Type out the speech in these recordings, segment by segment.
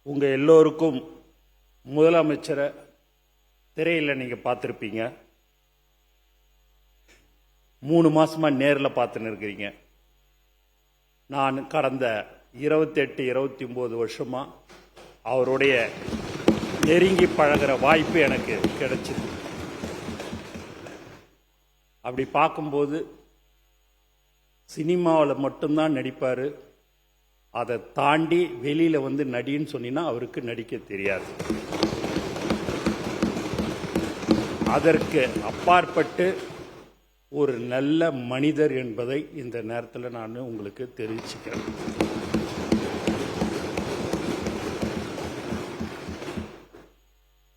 உங்கள் எல்லோருக்கும் முதலமைச்சரை திரையில் நீங்கள் பார்த்துருப்பீங்க. 3 மாதமாக நேரில் பார்த்துன்னு இருக்கிறீங்க. நான் கடந்த 28-29 வருஷமாக அவருடைய நெருங்கி பழகிற வாய்ப்பு எனக்கு கிடைச்சிது. அப்படி பார்க்கும்போது சினிமாவில் மட்டும்தான் நடிப்பார். அதை தாண்டி வெளியில் வந்து நடின்னு சொன்னீங்கன்னா அவருக்கு நடிக்க தெரியாது. அதற்கு அப்பாற்பட்டு ஒரு நல்ல மனிதர் என்பதை இந்த நேரத்தில் நான் உங்களுக்கு தெரிவிச்சுக்கிறேன்.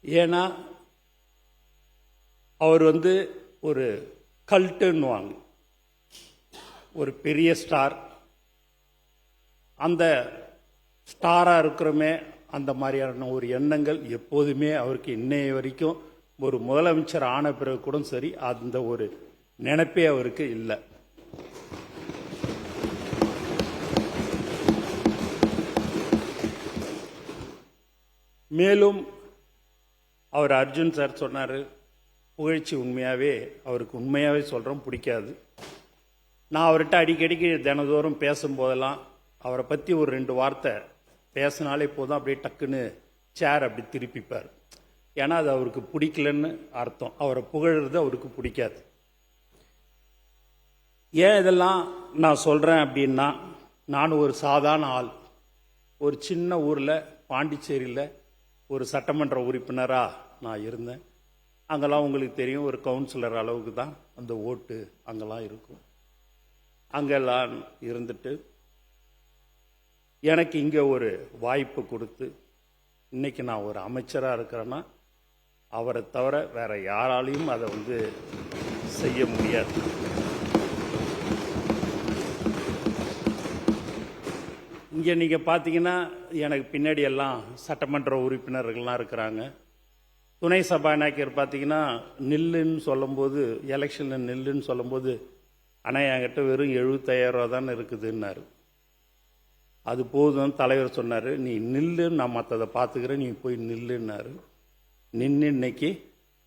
ஏன்னா அவர் வந்து ஒரு கல்ட்டுன்னுவாங்க, ஒரு பெரிய ஸ்டார். அந்த ஸ்டாராக இருக்கிறோமே அந்த மாதிரியான ஒரு எண்ணங்கள் எப்போதுமே அவருக்கு இன்னைய வரைக்கும் ஒரு முதலமைச்சர் ஆன பிறகு கூட சரி அந்த ஒரு நினைப்பே அவருக்கு இல்லை. மேலும் அவர் அர்ஜுன் சார் சொன்னார், புகழ்ச்சி அவருக்கு உண்மையாகவே சொல்கிறோம் பிடிக்காது. நான் அவர்கிட்ட அடிக்கடிக்கு தினந்தோறும் பேசும்போதெல்லாம் அவரை பற்றி ஒரு 2 வார்த்தை பேசினாலே போதும், அப்படியே டக்குன்னு சேர் அப்படி திருப்பிப்பார். ஏன்னா அது அவருக்கு பிடிக்கலன்னு அர்த்தம். அவரை புகழ்றது அவருக்கு பிடிக்காது. ஏன் இதெல்லாம் நான் சொல்கிறேன் அப்படின்னா, நான் ஒரு சாதாரண ஆள். ஒரு சின்ன ஊரில் பாண்டிச்சேரியில் ஒரு சட்டமன்ற உறுப்பினராக நான் இருந்தேன். அங்கெல்லாம் உங்களுக்கு தெரியும், ஒரு கவுன்சிலர் அளவுக்கு தான் அந்த ஓட்டு அங்கெல்லாம் இருக்கும். அங்கெல்லாம் இருந்துட்டு எனக்கு இங்கே ஒரு வாய்ப்பு கொடுத்து இன்னைக்கு நான் ஒரு அமைச்சராக இருக்கிறேன்னா அவரை தவிர வேற யாராலையும் அதை வந்து செய்ய முடியாது. இங்கே நீங்கள் பார்த்தீங்கன்னா எனக்கு பின்னாடி எல்லாம் சட்டமன்ற உறுப்பினர்கள்லாம் இருக்கிறாங்க. துணை சபாநாயகர் பார்த்தீங்கன்னா நில்லுன்னு சொல்லும்போது, எலெக்ஷனில் நில்லுன்னு சொல்லும்போது, ஆனால் என்கிட்ட வெறும் 75,000 ரூபா தான் இருக்குதுன்னாரு. அது போதும் தலைவர் சொன்னார், நீ நில்லு, நான் மற்றதை பார்த்துக்கிறேன், நீ போய் நில்லுன்னாரு. நின்று இன்னைக்கு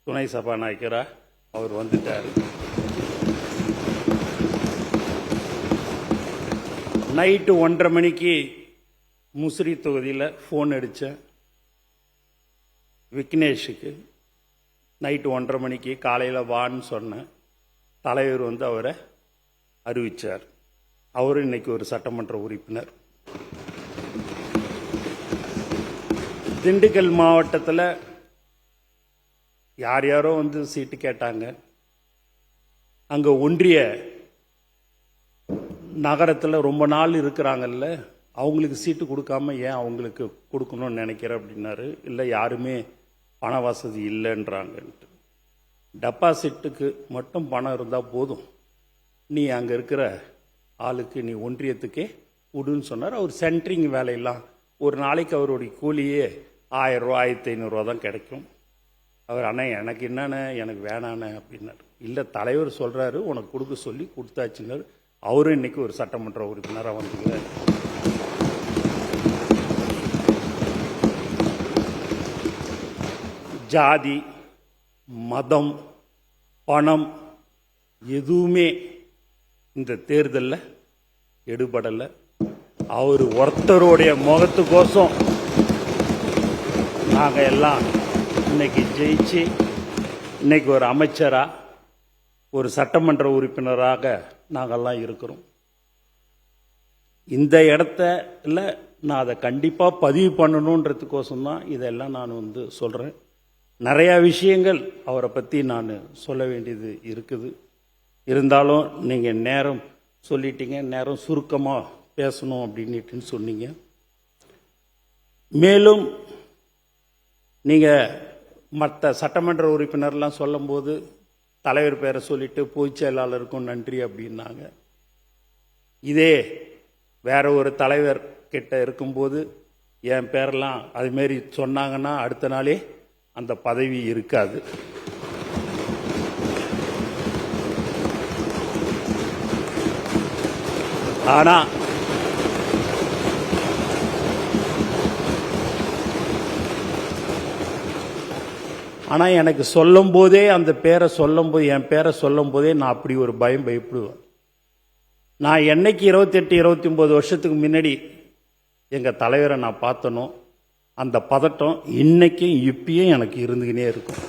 துணை சபாநாயகராக அவர் வந்துட்டார். நைட்டு 1:30 மணிக்கு முசிறி தொகுதியில் ஃபோன் அடித்தேன் விக்னேஷுக்கு. நைட்டு 1:30 மணிக்கு காலையில் வான்னு சொன்னேன். தலைவர் வந்து அவரை அறிவித்தார். அவரும் இன்னைக்கு ஒரு சட்டமன்ற உறுப்பினர். திண்டுக்கல் மாவட்டத்தில் யார் யாரோ வந்து சீட்டு கேட்டாங்க. அங்கே ஒன்றிய நகரத்தில் ரொம்ப நாள் இருக்கிறாங்கல்ல, அவங்களுக்கு சீட்டு கொடுக்காம ஏன் அவங்களுக்கு கொடுக்கணும்னு நினைக்கிற அப்படின்னாரு. இல்லை, யாருமே பண வசதி இல்லைன்றாங்கன்ட்டு. டெபாசிட்டுக்கு மட்டும் பணம் இருந்தால் போதும், நீ அங்கே இருக்கிற ஆளுக்கு நீ ஒன்றியத்துக்கே விடுன்னு சொன்னார். அவர் சென்ட்ரிங் வேலையெல்லாம் ஒரு நாளைக்கு அவருடைய கூலியே 1000 ரூபா 1500 ரூபா தான் கிடைக்கும். அவர் அண்ணா எனக்கு என்னண்ணே, எனக்கு வேணாண்ணே அப்படின்னாரு. இல்லை, தலைவர் சொல்கிறாரு உனக்கு கொடுக்க சொல்லி கொடுத்தாச்சுன்னாரு. அவரும் இன்னைக்கு ஒரு சட்டமன்ற உறுப்பினராக வந்துங்க. ஜாதி, மதம், பணம் எதுவுமே இந்த தேர்தலில் எடுபடலை. அவர் ஒருத்தருடைய முகத்துக்கோசம் நாங்கள் எல்லாம் இன்னைக்கு ஜெயிச்சு இன்னைக்கு ஒரு அமைச்சராக ஒரு சட்டமன்ற உறுப்பினராக நாங்கள்லாம் இருக்கிறோம். இந்த இடத்துல நான் அதை கண்டிப்பாக பதிவு பண்ணணுன்றதுக்கோசம் தான் இதெல்லாம் நான் வந்து சொல்கிறேன். நிறையா விஷயங்கள் அவரை பற்றி நான் சொல்ல வேண்டியது இருக்குது. இருந்தாலும் நீங்கள் நேரம் சொல்லிட்டீங்க, நேரம் சுருக்கமாக பேசணும் அப்படின்னுட்டு சொன்னீங்க. மேலும் நீங்கள் மற்ற சட்டமன்ற உறுப்பினர்லாம் சொல்லும்போது தலைவர் பேரை சொல்லிட்டு பொதுச் செயலாளருக்கும் நன்றி அப்படின்னாங்க. இதே வேற ஒரு தலைவர் கிட்ட இருக்கும்போது என் பேரெல்லாம் அதுமாரி சொன்னாங்கன்னா அடுத்த நாளே அந்த பதவி இருக்காது. ஆனால் ஆனால் எனக்கு சொல்லும் போதே அந்த பேரை சொல்லும் போது என் பேரை சொல்லும் போதே நான் அப்படி ஒரு பயப்படுவேன். நான் என்னைக்கு 28-29 வருஷத்துக்கு முன்னாடி எங்கள் தலைவரை நான் பார்த்தனோ அந்த பதட்டம் இன்னைக்கும் இப்பயும் எனக்கு இருந்துக்கினே இருக்கும்.